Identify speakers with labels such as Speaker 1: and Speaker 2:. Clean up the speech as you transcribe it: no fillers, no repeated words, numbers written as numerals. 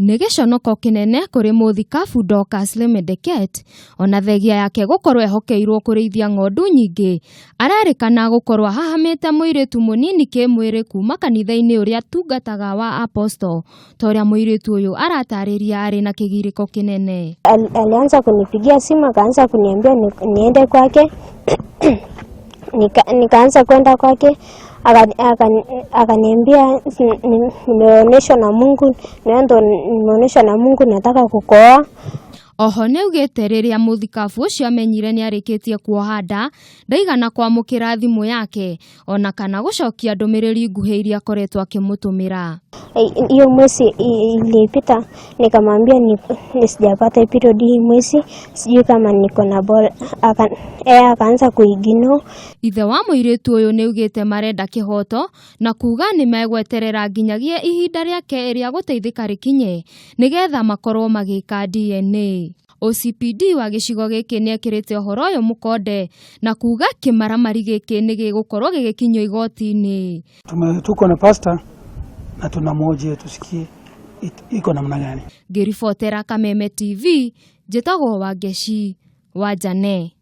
Speaker 1: nĩ gĩconoko kĩnene kũrĩ mũthikabu Dorcas Lemedeket ona thegia yake gũkorwo ehokeirwo kũrĩithia ng'ondu nyingĩ arerĩkana gũkorwo hahamĩte mũirĩtu mũnini kĩmwĩrĩ kuma kanitha-inĩ ũrĩa tungataga wa Apostle torĩa mũirĩtu ũyũ aratarĩria arĩ na kĩgirĩko kĩnene.
Speaker 2: Alianza kunipigia simu akaanza kuniambia niende kwake. Nikaanza kwenda kwake, akaniambia nimeonyeshwa na Mungu, ndio nimeonyeshwa na Mungu nataka kukoa.
Speaker 1: Oho neugĩte rĩrĩa mũthikabu ũcio amenyire nĩ arĩkĩtie kuoha nda ndaigana kwamũkĩra thimũ yake ona kana gũcokia ndũmĩrĩri nguhĩ iria akoretwo akĩmũtũmĩra.
Speaker 2: Hiyo mwezi ilipita nikamwambia nisijapata period hii mwezi, sijui kama niko na ball. Akaanza kuigino.
Speaker 1: Ithe wa mũirĩtu ũyũ neugĩte marenda kĩhoto na kuga nĩ megweterera nginyagia ihinda rĩake rĩa gũteithĩka rĩkinye nĩgetha makorwo magĩka DNA. OCPD wa gĩcigo gĩkĩ nĩ ekĩrĩte ũhoro ũyũ mũkonde na kuga kĩmaramari gĩkĩ nĩ gĩgũkorwo gĩgĩkinyio igoti-inĩ.
Speaker 3: Tuko na pastor na tunamwoje tusikie iko namna gani.
Speaker 1: Ngĩribotera Kameme TV, njĩtagwo Wangeci wa Jane.